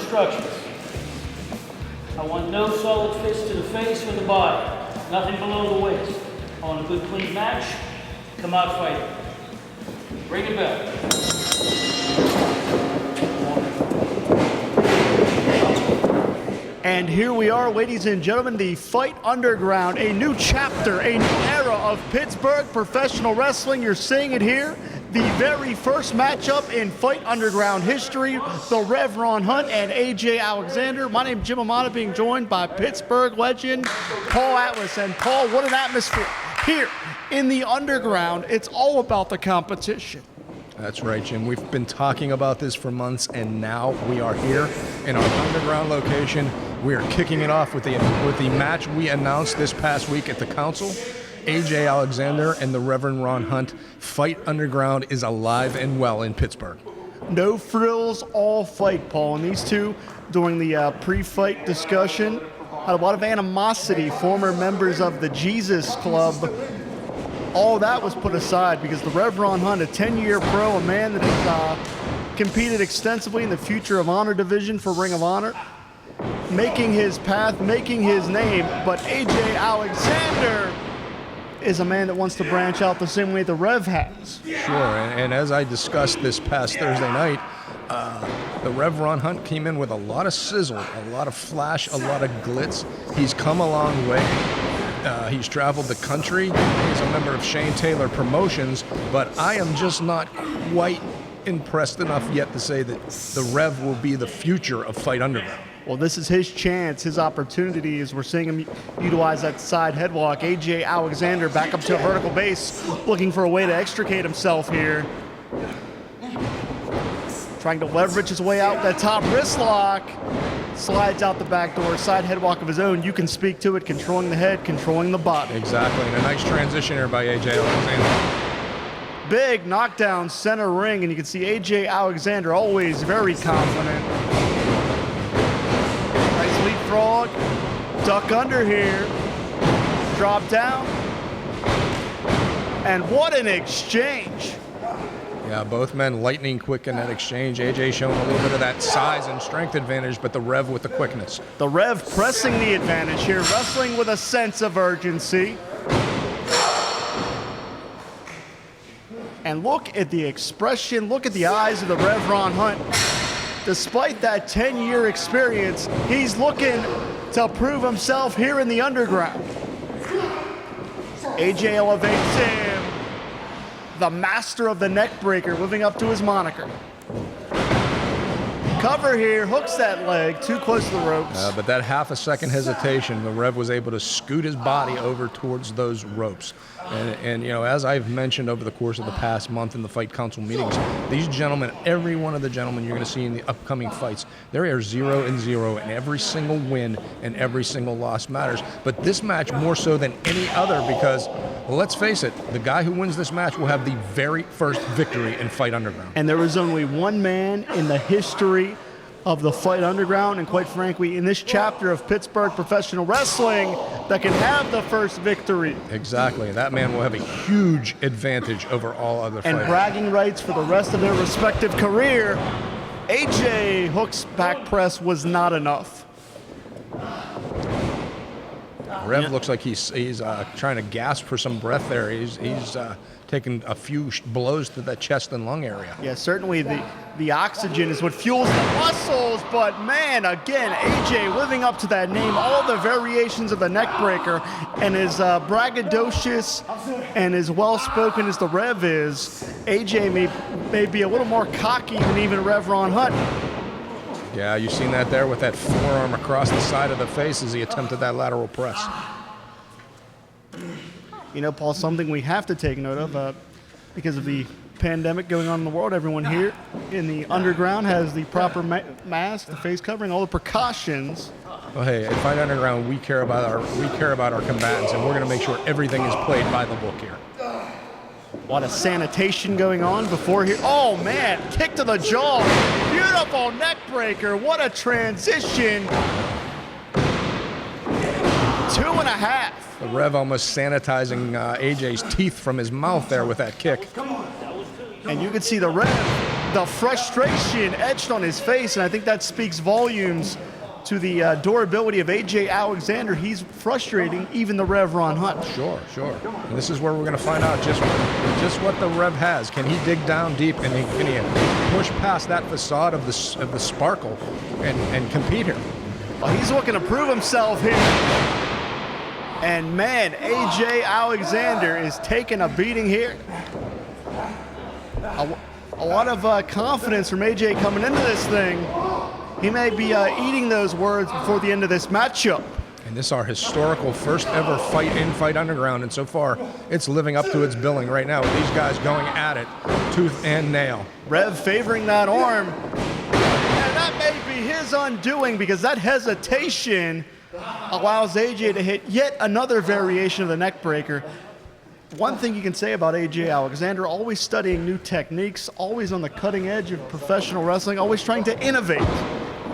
instructions. I want no solid fists to the face or the body. Nothing below the waist. I want a good clean match. Come out fighting. Ring a bell. And here we are, ladies and gentlemen, the Fight Underground, a new chapter, a new era of Pittsburgh professional wrestling. You're seeing it here. The very first matchup in Fight Underground history, the Rev Ron Hunt and AJ Alexander. My name is Jim Amata, being joined by Pittsburgh legend Paul Atlas. And Paul, what an atmosphere here in the Underground. It's all about the competition. That's right, Jim. We've been talking about this for months, and now we are here in our underground location. We are kicking it off with the match we announced this past week at the council. AJ Alexander and the Reverend Ron Hunt. Fight Underground is alive and well in Pittsburgh. No frills, all fight, Paul. And these two, during the pre-fight discussion, had a lot of animosity. Former members of the Jesus Club. All that was put aside because the Rev Ron Hunt, a 10-year pro, a man that has competed extensively in the Future of Honor division for Ring of Honor, making his path, making his name. But AJ Alexander is a man that wants to branch out the same way the Rev has. Sure, and as I discussed this past Thursday night, the Rev Ron Hunt came in with a lot of sizzle, a lot of flash, a lot of glitz. He's come a long way. He's traveled the country. He's a member of Shane Taylor Promotions, but I am just not quite impressed enough yet to say that the Rev will be the future of Fight Underground. Well, this is his chance, his opportunity, as we're seeing him utilize that side headlock. AJ Alexander back up to a vertical base, looking for a way to extricate himself here. Trying to leverage his way out that top wrist lock. Slides out the back door, side headlock of his own. You can speak to it, controlling the head, controlling the body. Exactly, and a nice transition here by AJ Alexander. Big knockdown center ring, and you can see AJ Alexander always very confident. Nice leapfrog, duck under here, drop down, and what an exchange. Yeah, both men lightning quick in that exchange. AJ showing a little bit of that size and strength advantage, but the Rev with the quickness. The Rev pressing the advantage here, wrestling with a sense of urgency. And look at the expression, look at the eyes of the Rev Ron Hunt. Despite that 10-year experience, he's looking to prove himself here in the Underground. AJ elevates him. The master of the neck breaker, living up to his moniker. Cover here, hooks that leg, too close to the ropes. But that half a second hesitation, the Rev was able to scoot his body over towards those ropes. And you know, as I've mentioned over the course of the past month in the Fight Council meetings, these gentlemen, every one of the gentlemen you're going to see in the upcoming fights, they are 0-0, and every single win and every single loss matters. But this match more so than any other because, well, let's face it, the guy who wins this match will have the very first victory in Fight Underground. And there was only one man in the history of the Fight Underground, and quite frankly, in this chapter of Pittsburgh professional wrestling, that can have the first victory. Exactly. That man will have a huge advantage over all other fighters. And bragging rights for the rest of their respective career. AJ Hook's back press was not enough. Rev looks like he's trying to gasp for some breath there. He's taking a few blows to the chest and lung area. Yeah, certainly the oxygen is what fuels the muscles, but man, again, AJ living up to that name, all the variations of the neck breaker, and as braggadocious and as well-spoken as the Rev is, AJ may be a little more cocky than even Rev Ron Hunt. Yeah, you've seen that there with that forearm across the side of the face as he attempted that lateral press. You know, Paul, something we have to take note of because of the pandemic going on in the world. Everyone here in the Underground has the proper mask, the face covering, all the precautions. Well, hey, at Fight Underground, we care about our combatants, and we're going to make sure everything is played by the book here. A lot of sanitation going on before here. Oh, man, kick to the jaw. Beautiful neck breaker. What a transition. 2.5. The Rev almost sanitizing AJ's teeth from his mouth there with that kick. And you can see the Rev the frustration etched on his face, and I think that speaks volumes to the durability of AJ Alexander. He's frustrating even the Rev Ron Hunt. Sure. And this is where we're going to find out just what the Rev has. Can he dig down deep, and can he push past that facade of the sparkle and compete here? Well, he's looking to prove himself here. And man, AJ Alexander is taking a beating here. A lot of confidence from AJ coming into this thing. He may be eating those words before the end of this matchup. And this is our historical first ever fight in Fight Underground, and so far it's living up to its billing right now with these guys going at it tooth and nail. Rev favoring that arm, and that may be his undoing, because that hesitation allows AJ to hit yet another variation of the neck breaker. One thing you can say about AJ Alexander, always studying new techniques, always on the cutting edge of professional wrestling, always trying to innovate,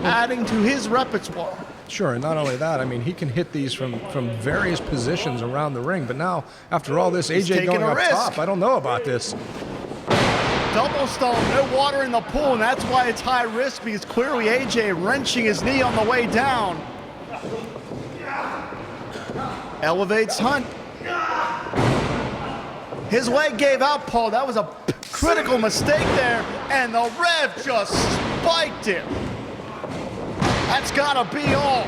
adding to his repertoire. Sure, and not only that, I mean, he can hit these from various positions around the ring, but now, after all this, AJ going up top, I don't know about this. Double stomp, no water in the pool, and that's why it's high risk, because clearly AJ wrenching his knee on the way down. Elevates Hunt. His leg gave out, Paul. That was a critical mistake there, and the Rev just spiked him. That's gotta be all.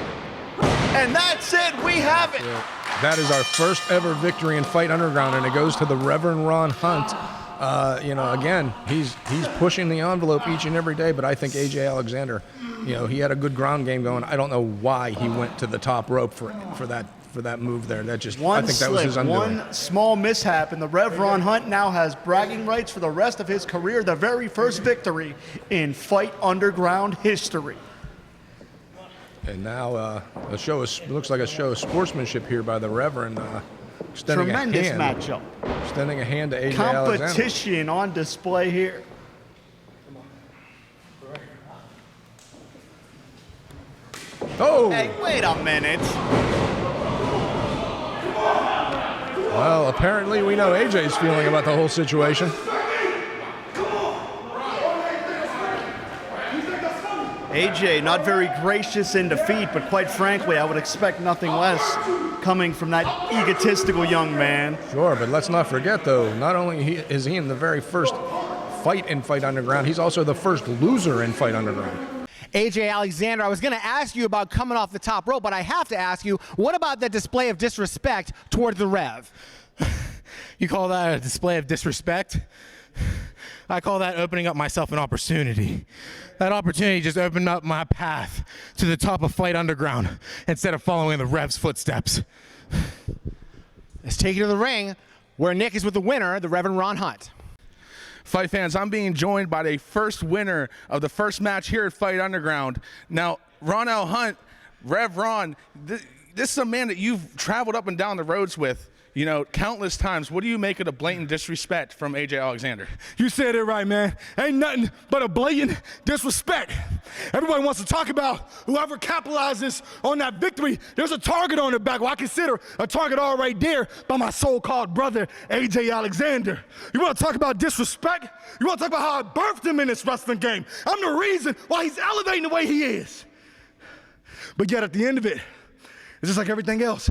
And that's it, we have it. Yeah. That is our first ever victory in Fight Underground, and it goes to the Reverend Ron Hunt. Again, he's pushing the envelope each and every day, but I think AJ Alexander, he had a good ground game going. I don't know why he went to the top rope for that move there. That just, I think that was his undoing. One small mishap, and the Rev Ron Hunt now has bragging rights for the rest of his career. The very first victory in Fight Underground history. And now looks like a show of sportsmanship here by the Reverend. Extending Tremendous matchup. Extending a hand to AJ Alexander. Competition on display here. Oh! Hey, wait a minute. Well, apparently we know AJ's feeling about the whole situation. AJ not very gracious in defeat, but quite frankly, I would expect nothing less coming from that egotistical young man. Sure, but let's not forget, though, not only is he in the very first fight in Fight Underground, he's also the first loser in Fight Underground. AJ Alexander, I was going to ask you about coming off the top rope, but I have to ask you, what about that display of disrespect toward the Rev? You call that a display of disrespect? I call that opening up myself an opportunity. That opportunity just opened up my path to the top of Fight Underground instead of following the Rev's footsteps. Let's take you to the ring where Nick is with the winner, the Reverend Ron Hunt. Fight fans, I'm being joined by the first winner of the first match here at Fight Underground. Now, Ron L. Hunt, Rev Ron, this is a man that you've traveled up and down the roads with, countless times. What do you make of the blatant disrespect from AJ Alexander? You said it right, man. Ain't nothing but a blatant disrespect. Everybody wants to talk about whoever capitalizes on that victory. There's a target on their back. Well, I consider a target all right there by my so-called brother, AJ Alexander. You want to talk about disrespect? You want to talk about how I birthed him in this wrestling game? I'm the reason why he's elevating the way he is. But yet at the end of it, it's just like everything else.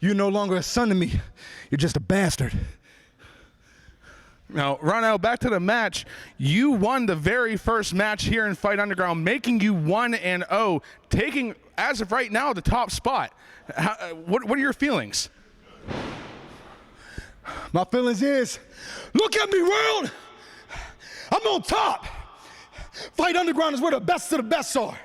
You're no longer a son to me. You're just a bastard. Now, Ronell, back to the match. You won the very first match here in Fight Underground, making you 1-0, taking, as of right now, the top spot. What are your feelings? My feelings is, look at me, world. I'm on top. Fight Underground is where the best of the best are.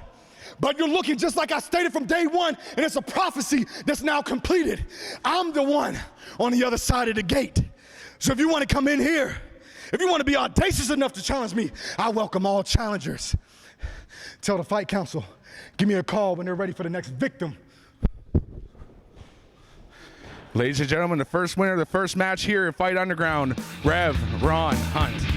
But you're looking just like I stated from day one, and it's a prophecy that's now completed. I'm the one on the other side of the gate. So if you want to come in here, if you want to be audacious enough to challenge me, I welcome all challengers. Tell the Fight Council, give me a call when they're ready for the next victim. Ladies and gentlemen, the first winner of the first match here at Fight Underground, Rev Ron Hunt.